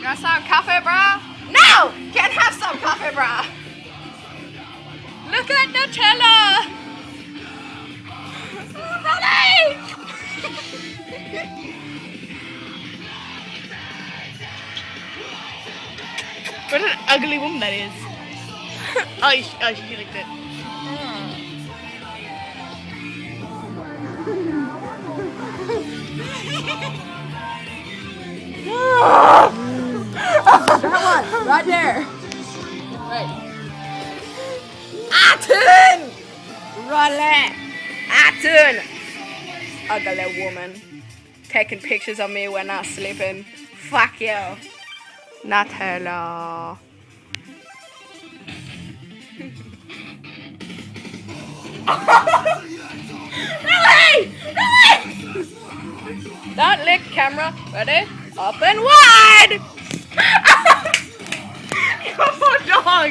You want some coffee, brah? No! Can't have some coffee, brah. Look at Nutella. Daddy! What an ugly woman that is. She licked it. That one, right there. Right. Atun! Rolle! Atun! Ugly woman. Taking pictures of me when I'm sleeping. Fuck you. Nutella. Really? Don't lick, camera. Ready? Open wide! Come on, dog.